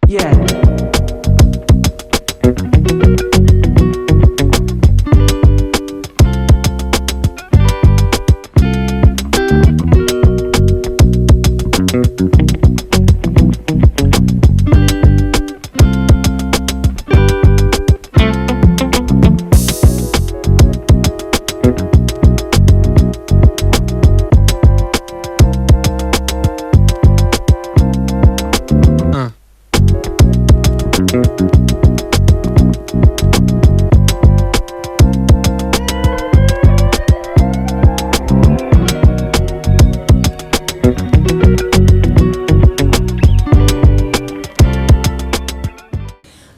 Yeah.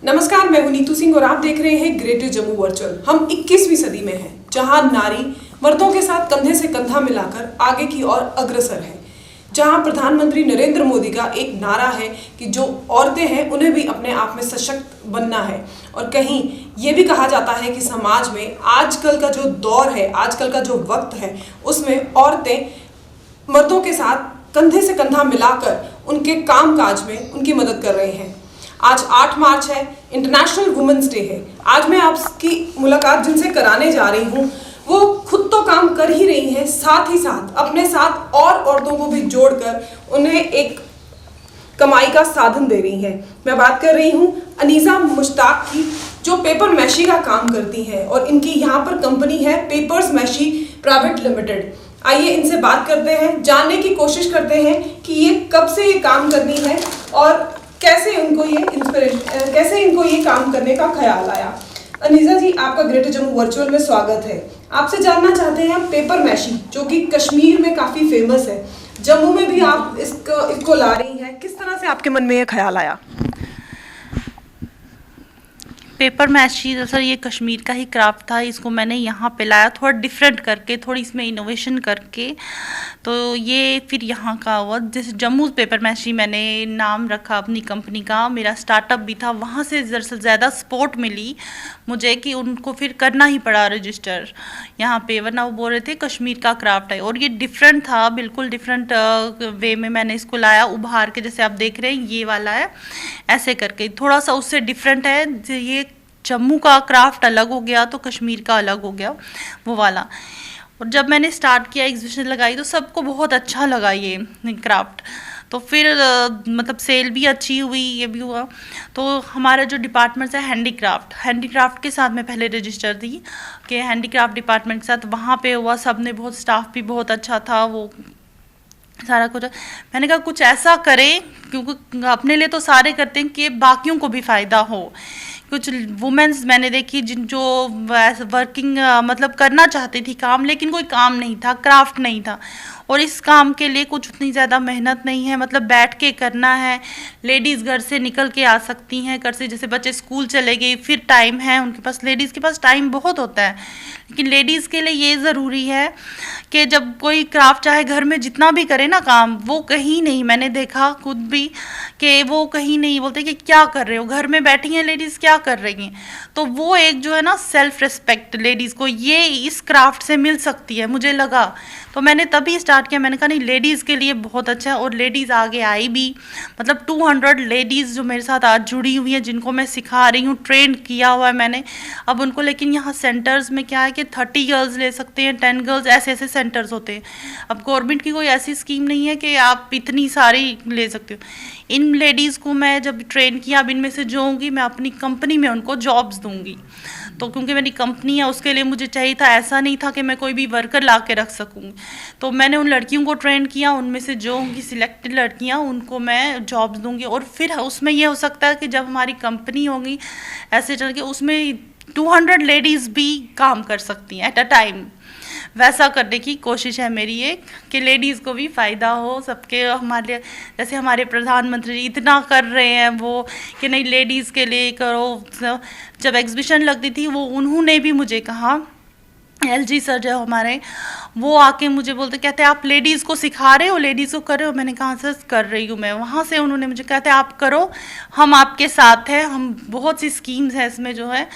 नमस्कार, मैं हूं नीतू सिंह और आप देख रहे हैं ग्रेटर जम्मू वर्चुअल। हम 21वीं सदी में हैं, जहां नारी मर्दों के साथ कंधे से कंधा मिलाकर आगे की ओर अग्रसर है। जहां प्रधानमंत्री नरेंद्र मोदी का एक नारा है कि जो औरतें हैं उन्हें भी अपने आप में सशक्त बनना है। और कहीं ये भी कहा जाता है कि समाज में आजकल का जो दौर है, आजकल का जो वक्त है, उसमें औरतें मर्दों के साथ कंधे से कंधा मिलाकर उनके कामकाज में उनकी मदद कर रहे हैं। आज 8 मार्च है, इंटरनेशनल वुमेन्स डे है। आज मैं आपकी मुलाकात जिनसे कराने जा रही हूँ वो खुद तो काम कर ही रही हैं, साथ ही साथ अपने साथ और औरतों को भी जोड़कर उन्हें एक कमाई का साधन दे रही हैं। मैं बात कर रही हूँ अनीसा मुश्ताक की, जो पेपर मैशी का काम करती हैं और इनकी यहाँ पर कंपनी है पेपर्स मैशी प्राइवेट लिमिटेड। आइए इनसे बात करते हैं, जानने की कोशिश करते हैं कि ये कब से ये काम करनी है और कैसे इनको ये काम करने का ख्याल आया। अनीसा जी, आपका ग्रेटर जम्मू वर्चुअल में स्वागत है। आपसे जानना चाहते हैं पेपर मैशी, जो कि कश्मीर में काफ़ी फेमस है, जम्मू में भी आप इसको ला रही हैं, किस तरह से आपके मन में ये ख्याल आया? पेपर मैशी सर ये कश्मीर का ही क्राफ्ट था। इसको मैंने यहाँ पे लाया थोड़ा डिफरेंट करके, थोड़ी इसमें इनोवेशन करके, तो ये फिर यहाँ का हुआ। जैसे जम्मू पेपर मैशी मैंने नाम रखा अपनी कंपनी का, मेरा स्टार्टअप भी था, वहाँ से ज़्यादा सपोर्ट मिली मुझे कि उनको फिर करना ही पड़ा रजिस्टर यहाँ पे, वरना वो बोल रहे थे कश्मीर का क्राफ्ट है। और ये डिफरेंट था, बिल्कुल डिफरेंट वे में मैंने इसको लाया, उभार के, जैसे आप देख रहे हैं ये वाला है, ऐसे करके थोड़ा सा उससे डिफरेंट है। ये जम्मू का क्राफ्ट अलग हो गया तो कश्मीर का अलग हो गया वो वाला। और जब मैंने स्टार्ट किया, एग्जीबिशन लगाई, तो सबको बहुत अच्छा लगा ये क्राफ्ट। तो फिर मतलब सेल भी अच्छी हुई, ये भी हुआ। तो हमारा जो डिपार्टमेंट है हैंडीक्राफ्ट के साथ मैं पहले रजिस्टर दी कि हैंडीक्राफ्ट डिपार्टमेंट के साथ, वहाँ पे हुआ, सब ने बहुत, स्टाफ भी बहुत अच्छा था, वो सारा कुछ। मैंने कहा कुछ ऐसा करें, क्योंकि अपने लिए तो सारे करते हैं, कि बाकियों को भी फ़ायदा हो। कुछ वुमेन्स मैंने देखी जो वर्किंग मतलब करना चाहती थी काम, लेकिन कोई काम नहीं था, क्राफ्ट नहीं था। और इस काम के लिए कुछ उतनी ज़्यादा मेहनत नहीं है, मतलब बैठ के करना है। लेडीज़ घर से निकल के आ सकती हैं, घर से, जैसे बच्चे स्कूल चले गए, फिर टाइम है उनके पास, लेडीज़ के पास टाइम बहुत होता है। लेकिन लेडीज़ के लिए ये ज़रूरी है कि जब कोई क्राफ्ट चाहे घर में जितना भी करे ना काम, वो कहीं नहीं, मैंने देखा खुद भी कि वो कहीं नहीं बोलते कि क्या कर रहे हो, घर में बैठी हैं लेडीज़, क्या कर रही हैं। तो वो एक जो है ना सेल्फ रिस्पेक्ट लेडीज़ को ये इस क्राफ्ट से मिल सकती है, मुझे लगा। तो मैंने तभी स्टार्ट किया, मैंने कहा नहीं, लेडीज़ के लिए बहुत अच्छा है। और लेडीज़ आगे आई भी, मतलब 200 लेडीज़ जो मेरे साथ आज जुड़ी हुई हैं, जिनको मैं सिखा रही हूँ, ट्रेंड किया हुआ है मैंने अब उनको। लेकिन यहाँ सेंटर्स में क्या है कि 30 गर्ल्स ले सकते हैं, 10 गर्ल्स, ऐसे ऐसे सेंटर्स होते हैं। अब गवर्नमेंट की कोई ऐसी स्कीम नहीं है कि आप इतनी सारी ले सकते हो। इन लेडीज़ को मैं जब ट्रेन किया, अब इनमें से जो होंगी मैं अपनी कंपनी में उनको जॉब्स दूंगी। तो क्योंकि मेरी कंपनी है, उसके लिए मुझे चाहिए था, ऐसा नहीं था कि मैं कोई भी वर्कर ला के रख सकूँ। तो मैंने उन लड़कियों को ट्रेन किया, उनमें से जो होंगी सिलेक्टेड लड़कियाँ, उनको मैं जॉब्स दूंगी। और फिर उसमें ये हो सकता है कि जब हमारी कंपनी होगी ऐसे चल के, उसमें 200 लेडीज़ भी काम कर सकती हैं एट अ टाइम। वैसा करने की कोशिश है मेरी एक, कि लेडीज़ को भी फ़ायदा हो सबके। हमारे जैसे हमारे प्रधानमंत्री जी इतना कर रहे हैं वो, कि नहीं लेडीज़ के लिए करो। जब एग्जीबिशन लगती थी, वो उन्होंने भी मुझे कहा, LG सर जो हमारे, वो आके मुझे बोलते, कहते आप लेडीज़ को सिखा रहे हो, लेडीज़ को कर रहे हो। मैंने कहा सर कर रही हूँ मैं। वहाँ से उन्होंने मुझे कहते आप करो, हम आपके साथ हैं, हम बहुत सी स्कीम्स हैं इसमें जो है।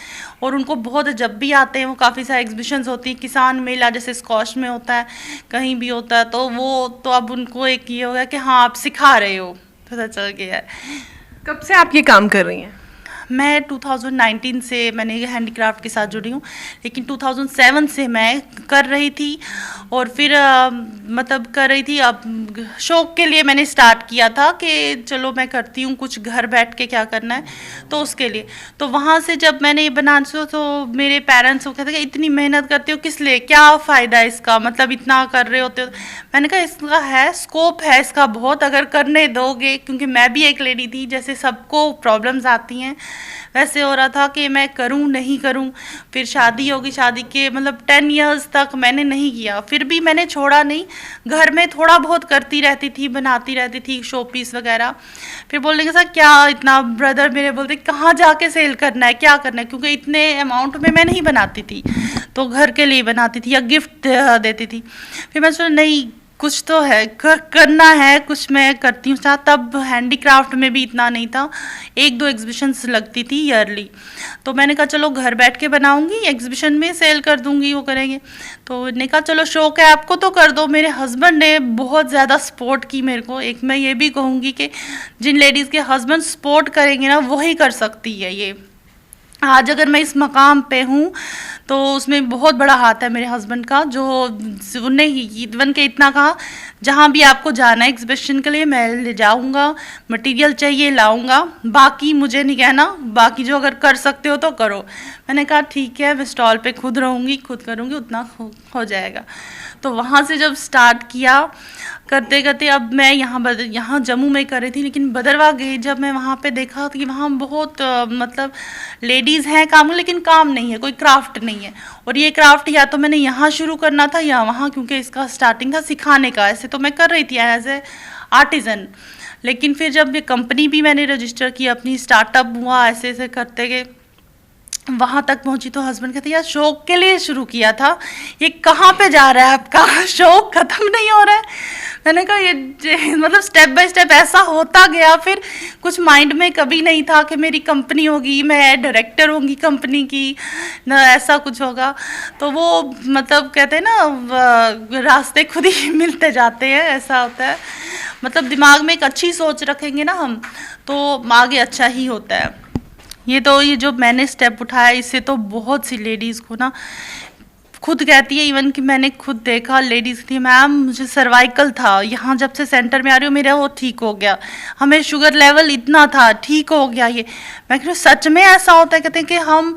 और उनको बहुत, जब भी आते हैं वो, काफ़ी सारे एग्जीबिशंस होती है, किसान मेला जैसे स्कॉश में होता है, कहीं भी होता है, तो वो तो अब उनको एक ये हो गया कि हाँ आप सिखा रहे हो, पता चल गया है। कब से आप ये काम कर रही हैं? मैं 2019 से मैंने हैंडीक्राफ्ट के साथ जुड़ी हूँ, लेकिन 2007 से मैं कर रही थी और फिर मतलब कर रही थी। अब शौक़ के लिए मैंने स्टार्ट किया था कि चलो मैं करती हूँ, कुछ घर बैठ के क्या करना है, तो उसके लिए। तो वहाँ से जब मैंने ये बनाना तो मेरे पेरेंट्स वो कहते कि इतनी मेहनत करते हो किस लिए, क्या फ़ायदा है इसका, मतलब इतना कर रहे होते हो। मैंने कहा इसका है स्कोप है इसका बहुत, अगर करने दोगे, क्योंकि मैं भी एक लेडी थी, जैसे सबको प्रॉब्लम्स आती हैं वैसे हो रहा था कि मैं करूं नहीं करूं। फिर शादी होगी, शादी के मतलब 10 इयर्स तक मैंने नहीं किया, फिर भी मैंने छोड़ा नहीं, घर में थोड़ा बहुत करती रहती थी, बनाती रहती थी शो पीस वगैरह। फिर बोलने के साथ क्या इतना, ब्रदर मेरे बोलते कहाँ जाके सेल करना है, क्या करना है, क्योंकि इतने अमाउंट में मैं नहीं बनाती थी, तो घर के लिए बनाती थी या गिफ्ट देती थी। फिर मैं सोचा नहीं कुछ तो है, करना है, कुछ मैं करती हूँ साथ। तब हैंडीक्राफ्ट में भी इतना नहीं था, 1-2 एग्जीबिशंस लगती थी ईयरली, तो मैंने कहा चलो घर बैठ के बनाऊंगी, एग्जीबिशन में सेल कर दूंगी, वो करेंगे। तो ने कहा चलो शौक है आपको तो कर दो। मेरे हस्बैंड ने बहुत ज़्यादा सपोर्ट की मेरे को। एक मैं ये भी कहूँगी कि जिन लेडीज़ के हस्बैंड सपोर्ट करेंगे ना वही कर सकती है ये। आज अगर मैं इस मकाम पे हूँ तो उसमें बहुत बड़ा हाथ है मेरे हस्बैंड का, जो उन्हें इवन के इतना कहा जहाँ भी आपको जाना है एग्जीबिशन के लिए मैं ले जाऊँगा, मटेरियल चाहिए लाऊँगा, बाकी मुझे नहीं कहना, बाकी जो अगर कर सकते हो तो करो। मैंने कहा ठीक है, मैं स्टॉल पे खुद रहूँगी, खुद करूँगी, उतना हो जाएगा। तो वहाँ से जब स्टार्ट किया करते करते, अब मैं यहाँ जम्मू में कर रही थी, लेकिन भद्रवाह गई जब मैं वहाँ पे देखा कि वहाँ बहुत मतलब लेडीज़ हैं काम, लेकिन काम नहीं है, कोई क्राफ्ट नहीं है। और ये क्राफ्ट या तो मैंने यहाँ शुरू करना था या वहाँ, क्योंकि इसका स्टार्टिंग था सिखाने का। ऐसे तो मैं कर रही थी एज ए आर्टिज़न, लेकिन फिर जब ये कंपनी भी मैंने रजिस्टर की अपनी, स्टार्टअप हुआ, ऐसे ऐसे करते गए, वहाँ तक पहुँची तो हस्बैंड कहते यार शौक के लिए शुरू किया था, ये कहाँ पे जा रहा है आपका, शौक ख़त्म नहीं हो रहा है। मैंने कहा ये मतलब स्टेप बाय स्टेप ऐसा होता गया। फिर कुछ माइंड में कभी नहीं था कि मेरी कंपनी होगी, मैं डायरेक्टर होंगी कंपनी की, ना ऐसा कुछ होगा। तो वो मतलब कहते हैं ना रास्ते खुद ही मिलते जाते हैं, ऐसा होता है। मतलब दिमाग में एक अच्छी सोच रखेंगे ना हम, तो आगे अच्छा ही होता है। ये जो मैंने स्टेप उठाया, इससे तो बहुत सी लेडीज़ को ना खुद कहती है, इवन कि मैंने खुद देखा लेडीज़ थी, मैम मुझे सर्वाइकल था, यहाँ जब से सेंटर में आ रही हूँ मेरा वो ठीक हो गया, हमें शुगर लेवल इतना था ठीक हो गया। ये मैं कह रही हूँ सच में ऐसा होता है। कहते हैं कि हम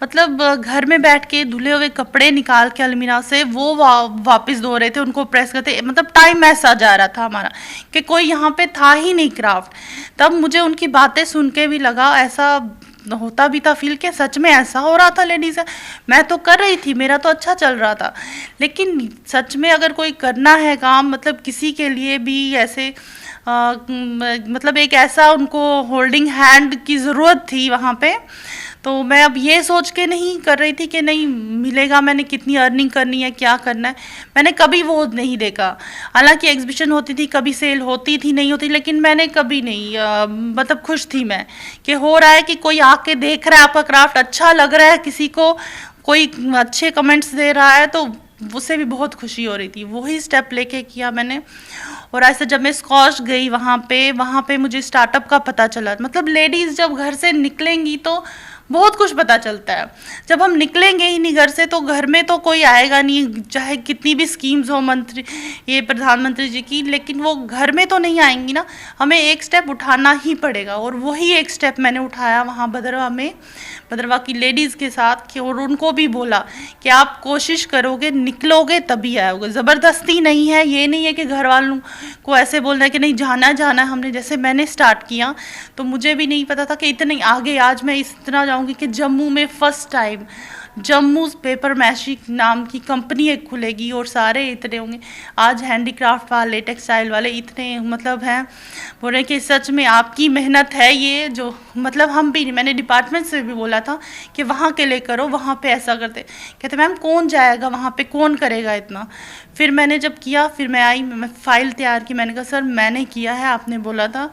मतलब घर में बैठ के धुले हुए कपड़े निकाल के अलमीरा से वो वापस धो रहे थे, उनको प्रेस करते, मतलब टाइम ऐसा जा रहा था हमारा कि कोई यहाँ पे था ही नहीं क्राफ्ट। तब मुझे उनकी बातें सुन के भी लगा ऐसा होता भी था, फील के सच में ऐसा हो रहा था लेडीज़ है। मैं तो कर रही थी, मेरा तो अच्छा चल रहा था, लेकिन सच में अगर कोई करना है काम, मतलब किसी के लिए भी ऐसे मतलब एक ऐसा उनको होल्डिंग हैंड की ज़रूरत थी वहाँ पे। तो मैं अब ये सोच के नहीं कर रही थी कि नहीं मिलेगा, मैंने कितनी अर्निंग करनी है, क्या करना है, मैंने कभी वो नहीं देखा। हालांकि एग्जीबिशन होती थी, कभी सेल होती थी, नहीं होती, लेकिन मैंने कभी नहीं मतलब खुश थी मैं कि हो रहा है कि कोई आके देख रहा है आपका क्राफ्ट, अच्छा लग रहा है, किसी को कोई अच्छे कमेंट्स दे रहा है, तो उससे भी बहुत खुशी हो रही थी। वही स्टेप लेके किया मैंने। और ऐसे जब मैं स्कॉच गई वहाँ पे मुझे स्टार्टअप का पता चला। मतलब लेडीज़ जब घर से निकलेंगी तो बहुत कुछ पता चलता है। जब हम निकलेंगे ही नहीं घर से तो घर में तो कोई आएगा नहीं, चाहे कितनी भी स्कीम्स हो ये प्रधानमंत्री जी की, लेकिन वो घर में तो नहीं आएंगी ना, हमें एक स्टेप उठाना ही पड़ेगा। और वही एक स्टेप मैंने उठाया वहाँ भद्रवाह की लेडीज़ के साथ और उनको भी बोला कि आप कोशिश करोगे, निकलोगे तभी आओगे, ज़बरदस्ती नहीं है। ये नहीं है कि घर वालों को ऐसे बोलना है कि नहीं जाना है। हमने जैसे मैंने स्टार्ट किया तो मुझे भी नहीं पता था कि इतने आगे आज मैं इस तरह जाऊँगी कि जम्मू में first time Jammu paper meshy नाम की कंपनी एक खुलेगी और सारे इतने होंगे। आज हैंडीक्राफ्ट वाले, टेक्सटाइल वाले इतने मतलब हैं, बोल रहे कि सच में आपकी मेहनत है ये, जो मतलब हम भी नहीं, मैंने डिपार्टमेंट से भी बोला था कि वहाँ के लिए करो, वहाँ पे ऐसा करते। कहते मैम कौन जाएगा वहाँ पे, कौन करेगा इतना। फिर मैंने जब किया, फिर मैं आई, मैं फ़ाइल तैयार की, मैंने कहा सर मैंने किया है, आपने बोला था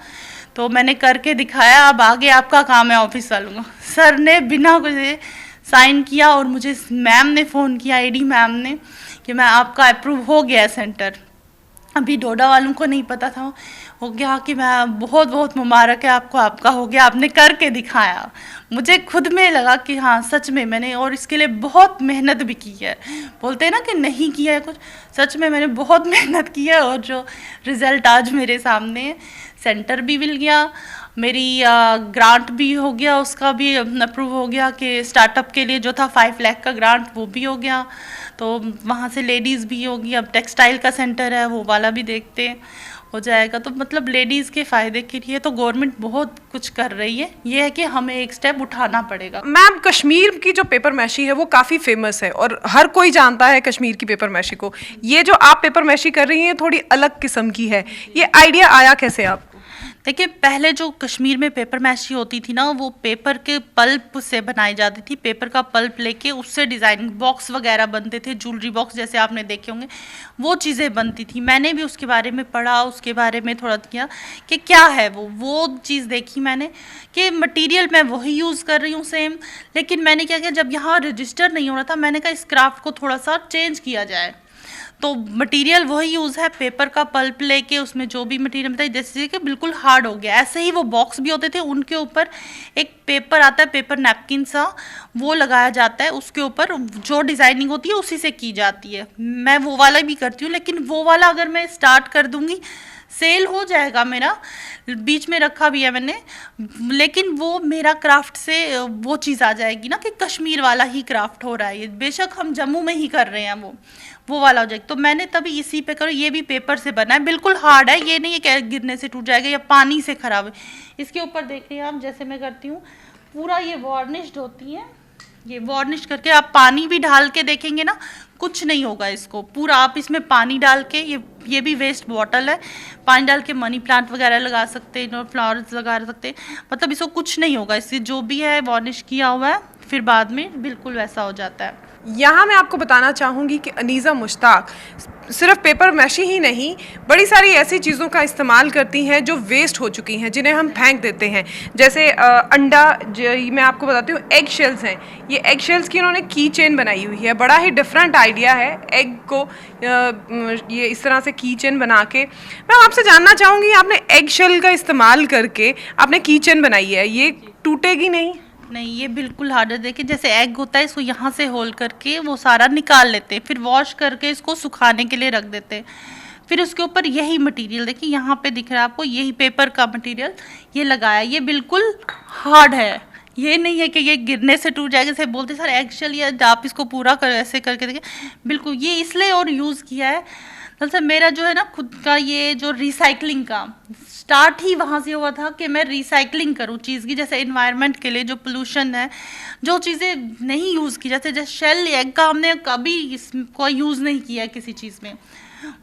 तो मैंने करके दिखाया, अब आगे आपका काम है ऑफिस वालों का। सर ने बिना कुछ साइन किया और मुझे मैम ने फ़ोन किया, एडी मैम ने, कि मैं आपका अप्रूव हो गया है सेंटर। अभी डोडा वालों को नहीं पता था हो गया कि मैं बहुत बहुत मुबारक है आपको, आपका हो गया, आपने करके दिखाया। मुझे खुद में लगा कि हाँ सच में मैंने, और इसके लिए बहुत मेहनत भी की है। बोलते हैं ना कि नहीं किया है कुछ, सच में मैंने बहुत मेहनत की है, और जो रिज़ल्ट आज मेरे सामने है, सेंटर भी मिल गया, मेरी ग्रांट भी हो गया, उसका भी अप्रूव हो गया कि स्टार्टअप के लिए जो था 5 लाख का ग्रांट वो भी हो गया। तो वहाँ से लेडीज़ भी होगी, अब टेक्सटाइल का सेंटर है वो वाला भी देखते हैं हो जाएगा। तो मतलब लेडीज़ के फ़ायदे के लिए तो गवर्नमेंट बहुत कुछ कर रही है, ये है कि हमें एक स्टेप उठाना पड़ेगा। मैम, कश्मीर की जो पेपर मैशी है वो काफ़ी फेमस है और हर कोई जानता है कश्मीर की पेपर मैशी को। ये जो आप पेपर मैशी कर रही हैं थोड़ी अलग किस्म की है, ये आइडिया आया कैसे आपको? देखिए, पहले जो कश्मीर में पेपर मैशी होती थी ना, वो पेपर के पल्प से बनाई जाती थी। पेपर का पल्प लेके उससे डिज़ाइनिंग बॉक्स वगैरह बनते थे, ज्वेलरी बॉक्स जैसे आपने देखे होंगे, वो चीज़ें बनती थी। मैंने भी उसके बारे में पढ़ा, उसके बारे में थोड़ा किया कि क्या है वो चीज़ देखी मैंने कि मटेरियल मैं वही यूज़ कर रही हूँ सेम, लेकिन मैंने क्या किया, जब यहाँ रजिस्टर नहीं हो रहा था, मैंने कहा इस क्राफ्ट को थोड़ा सा चेंज किया जाए। तो मटेरियल वही यूज़ है, पेपर का पल्प लेके उसमें जो भी मटेरियल बताइए, जैसे कि बिल्कुल हार्ड हो गया। ऐसे ही वो बॉक्स भी होते थे, उनके ऊपर एक पेपर आता है, पेपर नैपकिन सा, वो लगाया जाता है, उसके ऊपर जो डिज़ाइनिंग होती है उसी से की जाती है। मैं वो वाला भी करती हूँ, लेकिन वो वाला अगर मैं स्टार्ट कर दूँगी, सेल हो जाएगा मेरा, बीच में रखा भी है मैंने, लेकिन वो मेरा क्राफ्ट से वो चीज़ आ जाएगी ना कि कश्मीर वाला ही क्राफ्ट हो रहा है, ये बेशक हम जम्मू में ही कर रहे हैं, वो वाला हो जाएगा। तो मैंने तभी इसी पे करो, ये भी पेपर से बना है, बिल्कुल हार्ड है, ये नहीं है कि गिरने से टूट जाएगा या पानी से खराब है। इसके ऊपर देख रहे हैं आप, जैसे मैं करती हूँ पूरा, ये वार्निश्ड होती है, ये वार्निश करके आप पानी भी डाल के देखेंगे ना, कुछ नहीं होगा इसको। पूरा आप इसमें पानी डाल के, ये भी वेस्ट बॉटल है, पानी डाल के मनी प्लांट वगैरह लगा सकते हैं, फ्लावर्स लगा सकते हैं, मतलब इसको कुछ नहीं होगा, इससे जो भी है वार्निश किया हुआ है, फिर बाद में बिल्कुल वैसा हो जाता है। यहाँ मैं आपको बताना चाहूँगी कि अनीज़ा मुश्ताक सिर्फ पेपर मैशी ही नहीं, बड़ी सारी ऐसी चीज़ों का इस्तेमाल करती हैं जो वेस्ट हो चुकी हैं, जिन्हें हम फेंक देते हैं। जैसे अंडा, मैं आपको बताती हूँ, एग शेल्स हैं, ये एग शेल्स की उन्होंने की चेन बनाई हुई है। बड़ा ही डिफरेंट आइडिया है, एग को ये इस तरह से की चेन बना के। मैं आपसे जानना चाहूँगी, आपने एग शेल का इस्तेमाल करके आपने की चेन बनाई है, ये टूटेगी नहीं? नहीं, ये बिल्कुल हार्ड है। देखिए, जैसे एग होता है, इसको यहाँ से होल करके वो सारा निकाल लेते हैं, फिर वॉश करके इसको सुखाने के लिए रख देते हैं, फिर उसके ऊपर यही मटेरियल, देखिए यहाँ पे दिख रहा है आपको, यही पेपर का मटेरियल ये लगाया। ये बिल्कुल हार्ड है, ये नहीं है कि ये गिरने से टूट जाएगा, जैसे बोलते सर एग शेल, या आप इसको पूरा कर ऐसे करके देखिए, बिल्कुल ये इसलिए और यूज़ किया है। दरअसल मेरा जो है ना खुद का ये जो रिसाइकलिंग का स्टार्ट ही वहाँ से हुआ था कि मैं रिसाइकलिंग करूँ चीज़ की, जैसे एनवायरनमेंट के लिए जो पोल्यूशन है, जो चीज़ें नहीं यूज़ की, जैसे शेल एग का हमने कभी इसको यूज़ नहीं किया है किसी चीज़ में।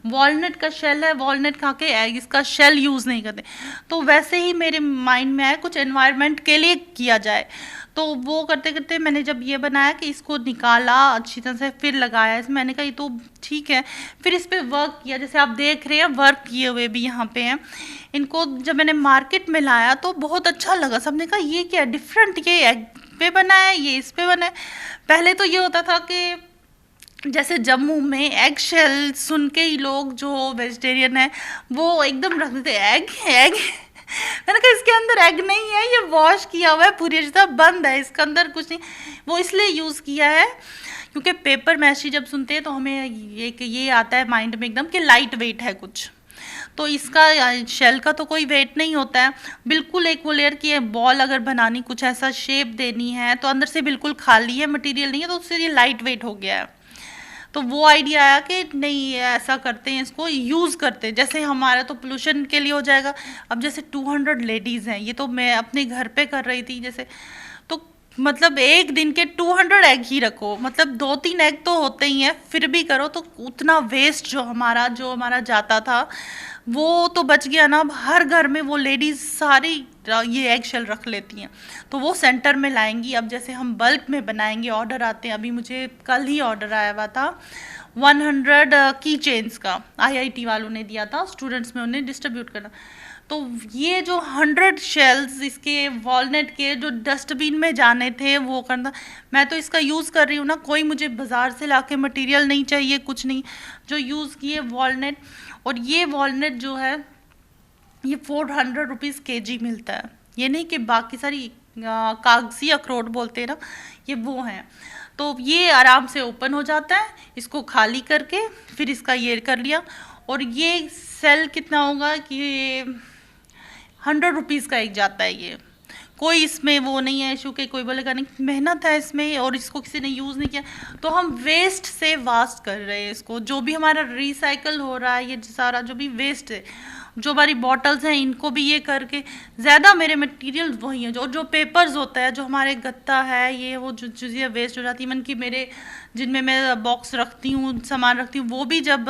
वॉलनट का शेल है, वॉलनट खा के एग, इसका शेल यूज़ नहीं करते। तो वैसे ही मेरे माइंड में आया कुछ एनवायरनमेंट के लिए किया जाए, तो वो करते करते मैंने जब ये बनाया कि इसको निकाला अच्छी तरह से, फिर लगाया इसमें, मैंने कहा ये तो ठीक है। फिर इस पर वर्क किया, जैसे आप देख रहे हैं वर्क किए हुए भी यहाँ पे हैं। इनको जब मैंने मार्केट में लाया तो बहुत अच्छा लगा, सबने कहा ये क्या डिफरेंट, ये एग पे बना है, ये इस पे बना है। पहले तो ये होता था कि जैसे जम्मू में एग शेल सुन के ही लोग जो वेजिटेरियन है वो एकदम रख देते एग एग। मैंने कहा इसके अंदर एग नहीं है, ये वॉश किया हुआ है, पूरी तरह बंद है, इसके अंदर कुछ नहीं। वो इसलिए यूज़ किया है क्योंकि पेपर मैशी जब सुनते हैं तो हमें ये आता है माइंड में एकदम कि लाइट वेट है कुछ, तो इसका शेल का तो कोई वेट नहीं होता है, बिल्कुल एक वो लेयर की बॉल अगर बनानी, कुछ ऐसा शेप देनी है तो अंदर से बिल्कुल खाली है, मटेरियल नहीं है, तो उससे ये लाइट वेट हो गया है। तो वो आइडिया आया कि नहीं ऐसा करते हैं, इसको यूज़ करते हैं, जैसे हमारा तो पोल्यूशन के लिए हो जाएगा। अब जैसे 200 लेडीज़ हैं, ये तो मैं अपने घर पे कर रही थी जैसे, तो मतलब एक दिन के 200 एग ही रखो, मतलब 2-3 एग तो होते ही हैं, फिर भी करो तो उतना वेस्ट जो हमारा जाता था वो तो बच गया ना। अब हर घर में वो लेडीज़ सारी ये एग शेल रख लेती हैं, तो वो सेंटर में लाएंगी। अब जैसे हम बल्क में बनाएंगे, ऑर्डर आते हैं, अभी मुझे कल ही ऑर्डर आया हुआ था 100 की चेन्स का, IIT वालों ने दिया था स्टूडेंट्स में, उन्हें डिस्ट्रीब्यूट करना। तो ये जो 100 शेल्स इसके वॉलनट के जो डस्टबिन में जाने थे वो करना, मैं तो इसका यूज़ कर रही हूँ ना, कोई मुझे बाज़ार से लाके मटेरियल नहीं चाहिए, कुछ नहीं, जो यूज़ किए वॉलनट। और ये वॉलनट जो है ये 400 रुपीज़ kg मिलता है। ये नहीं कि बाकी सारी कागजी अखरोट बोलते हैं ना, ये वो हैं। तो ये आराम से ओपन हो जाता है, इसको खाली करके फिर इसका ये कर लिया। और ये सेल कितना होगा कि 100 रुपीज़ का एक जाता है। ये कोई इसमें वो नहीं है इशू के कोई बोलेगा नहीं मेहनत है इसमें और इसको किसी ने यूज़ नहीं किया। तो हम वेस्ट से वास्ट कर रहे हैं इसको, जो भी हमारा रिसाइकल हो रहा है, ये सारा जो भी वेस्ट है, जो हमारी बॉटल्स हैं इनको भी ये करके ज़्यादा मेरे मटेरियल वही है। जो पेपर्स होता है, जो हमारे गत्ता है, ये वो जो चीज़ें वेस्ट हो जाती है, मन की मेरे जिनमें मैं बॉक्स रखती हूँ, सामान रखती हूँ, वो भी जब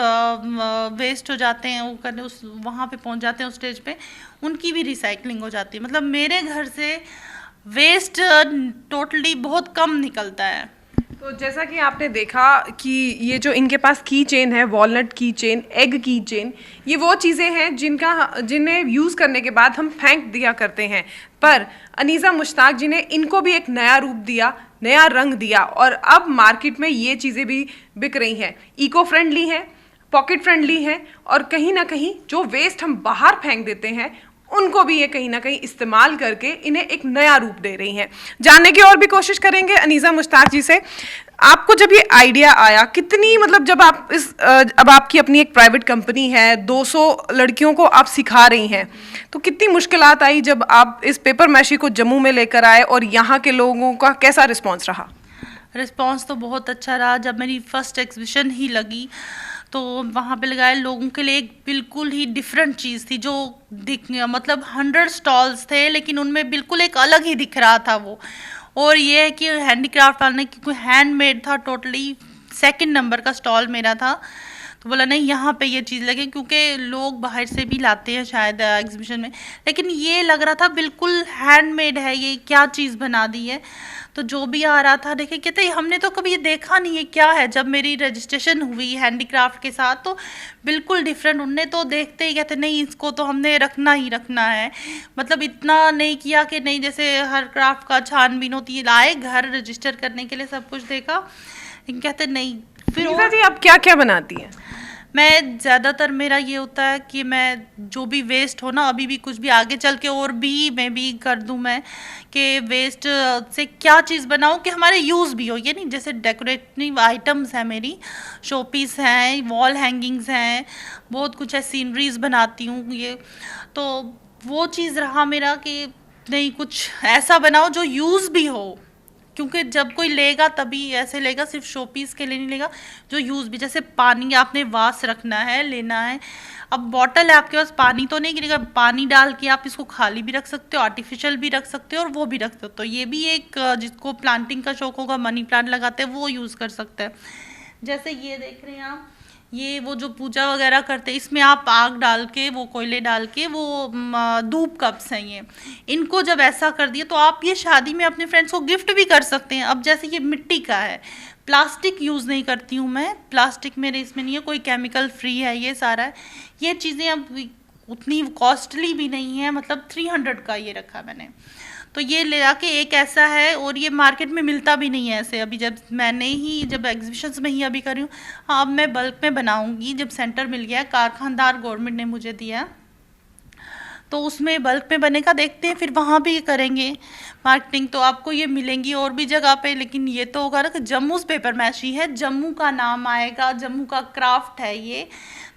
वेस्ट हो जाते हैं, वो करने उस वहाँ पे पहुँच जाते हैं उस स्टेज पे, उनकी भी रिसाइकलिंग हो जाती है। मतलब मेरे घर से वेस्ट टोटली बहुत कम निकलता है। तो जैसा कि आपने देखा कि ये जो इनके पास की चेन है, वॉलनट की चेन, एग की चेन, ये वो चीज़ें हैं जिन्हें यूज़ करने के बाद हम फेंक दिया करते हैं। पर अनीसा मुश्ताक जी ने इनको भी एक नया रूप दिया, नया रंग दिया और अब मार्केट में ये चीज़ें भी बिक रही हैं। इको फ्रेंडली हैं, पॉकेट फ्रेंडली हैं और कहीं ना कहीं जो वेस्ट हम बाहर फेंक देते हैं उनको भी ये कहीं ना कहीं इस्तेमाल करके इन्हें एक नया रूप दे रही हैं। जानने की और भी कोशिश करेंगे अनीसा मुश्ताक जी से, आपको जब ये आइडिया आया कितनी, मतलब जब आप अब आपकी अपनी एक प्राइवेट कंपनी है, 200 लड़कियों को आप सिखा रही हैं, तो कितनी मुश्किलात आई जब आप इस पेपर मैशी को जम्मू में लेकर आए और यहाँ के लोगों का कैसा रिस्पॉन्स रहा? रिस्पॉन्स तो बहुत अच्छा रहा। जब मेरी फर्स्ट एग्जीबिशन ही लगी तो वहाँ पे लगाए लोगों के लिए एक बिल्कुल ही डिफरेंट चीज़ थी, जो मतलब 100 स्टॉल्स थे लेकिन उनमें बिल्कुल एक अलग ही दिख रहा था वो। और ये है कि हैंडीक्राफ्ट वाले क्योंकि हैंडमेड था, टोटली 2nd नंबर का स्टॉल मेरा था। तो बोला नहीं यहाँ पे ये चीज़ लगे, क्योंकि लोग बाहर से भी लाते हैं शायद एग्जीबिशन में, लेकिन ये लग रहा था बिल्कुल हैंडमेड है, ये क्या चीज़ बना दी है। तो जो भी आ रहा था देखे कहते हमने तो कभी ये देखा नहीं है क्या है। जब मेरी रजिस्ट्रेशन हुई हैंडीक्राफ्ट के साथ तो बिल्कुल डिफरेंट, उनने तो देखते ही कहते नहीं इसको तो हमने रखना ही रखना है। मतलब इतना नहीं किया कि नहीं जैसे हर क्राफ्ट का छानबीन होती है, लाए घर रजिस्टर करने के लिए सब कुछ देखा, लेकिन कहते नहीं। फिर अनीसा जी आप क्या क्या बनाती हैं? मैं ज़्यादातर मेरा ये होता है कि मैं जो भी वेस्ट हो ना, अभी भी कुछ भी आगे चल के और भी मैं भी कर दूं मैं कि वेस्ट से क्या चीज़ बनाऊं कि हमारे यूज़ भी हो। ये नहीं जैसे डेकोरेटिव आइटम्स हैं, मेरी शो पीस हैं, वॉल हैंगिंग्स हैं, बहुत कुछ है, सीनरीज बनाती हूँ ये। तो वो चीज़ रहा मेरा कि नहीं कुछ ऐसा बनाओ जो यूज़ भी हो, क्योंकि जब कोई लेगा तभी ऐसे लेगा, सिर्फ शो पीस के लिए नहीं लेगा, जो यूज़ भी। जैसे पानी आपने वास रखना है, लेना है, अब बॉटल है आपके पास, पानी तो नहीं गिरेगा, पानी डाल के आप इसको खाली भी रख सकते हो, आर्टिफिशियल भी रख सकते हो और वो भी रख सकते हो। तो ये भी एक जिसको प्लांटिंग का शौक होगा, मनी प्लांट लगाते हैं, वो यूज़ कर सकते हैं। जैसे ये देख रहे हैं आप, ये वो जो पूजा वगैरह करते हैं, इसमें आप आग डाल के, वो कोयले डाल के, वो धूप कप्स हैं ये, इनको जब ऐसा कर दिया तो आप ये शादी में अपने फ्रेंड्स को गिफ्ट भी कर सकते हैं। अब जैसे ये मिट्टी का है, प्लास्टिक यूज़ नहीं करती हूँ मैं, प्लास्टिक मेरे इसमें नहीं है, कोई केमिकल फ्री है ये सारा है। ये चीज़ें अब उतनी कॉस्टली भी नहीं है, मतलब 300 का ये रखा मैंने। तो ये ले आके एक ऐसा है, और ये मार्केट में मिलता भी नहीं है ऐसे। अभी जब मैंने ही जब एग्जीबिशंस में ही अभी कर रही हूँ, हाँ अब मैं बल्क में बनाऊँगी, जब सेंटर मिल गया है, कारखानदार गवर्नमेंट ने मुझे दिया, तो उसमें बल्क में बनेगा, देखते हैं फिर वहाँ भी करेंगे मार्केटिंग, तो आपको ये मिलेंगी और भी जगह पे। लेकिन ये तो होगा ना कि जम्मू's पेपर मैशी है, जम्मू का नाम आएगा, जम्मू का क्राफ्ट है ये।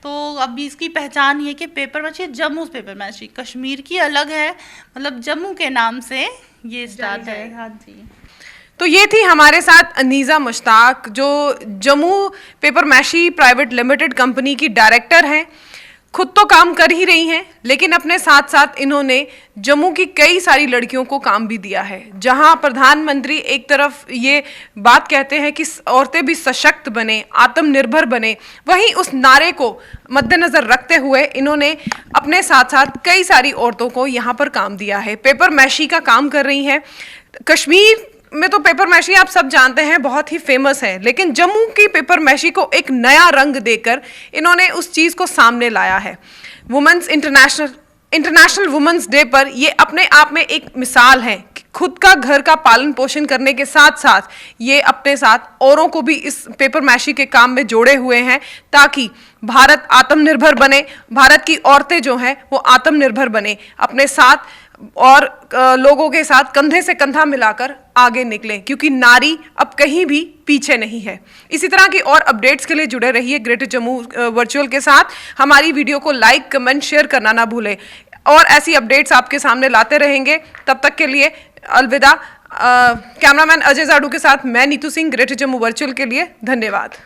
तो अभी इसकी पहचान ये कि papier mache Jammu's papier mache, Kashmir की अलग है, मतलब जम्मू के नाम से ये स्टार्ट है। हाँ जी। तो ये थी हमारे साथ अनीसा मुश्ताक, जो Jammu paper meshy private limited company की डायरेक्टर हैं। खुद तो काम कर ही रही हैं, लेकिन अपने साथ साथ इन्होंने जम्मू की कई सारी लड़कियों को काम भी दिया है। जहां प्रधानमंत्री एक तरफ ये बात कहते हैं कि औरतें भी सशक्त बने, आत्मनिर्भर बने, वहीं उस नारे को मद्देनजर रखते हुए इन्होंने अपने साथ साथ कई सारी औरतों को यहाँ पर काम दिया है। पेपर मैशी का काम कर रही हैं। कश्मीर में तो पेपर मैशी आप सब जानते हैं बहुत ही फेमस है, लेकिन जम्मू की पेपर मैशी को एक नया रंग देकर इन्होंने उस चीज़ को सामने लाया है। वुमेन्स इंटरनेशनल वुमेन्स डे पर ये अपने आप में एक मिसाल है कि खुद का घर का पालन पोषण करने के साथ साथ ये अपने साथ औरों को भी इस पेपर मैशी के काम में जोड़े हुए हैं, ताकि भारत आत्मनिर्भर बने, भारत की औरतें जो हैं वो आत्मनिर्भर बने, अपने साथ और लोगों के साथ कंधे से कंधा मिलाकर आगे निकलें, क्योंकि नारी अब कहीं भी पीछे नहीं है। इसी तरह की और अपडेट्स के लिए जुड़े रहिए ग्रेटर जम्मू वर्चुअल के साथ। हमारी वीडियो को लाइक, कमेंट, शेयर करना ना भूलें और ऐसी अपडेट्स आपके सामने लाते रहेंगे। तब तक के लिए अलविदा। कैमरामैन अजय जाडू के साथ मैं नीतू सिंह, ग्रेटर जम्मू वर्चुअल के लिए धन्यवाद।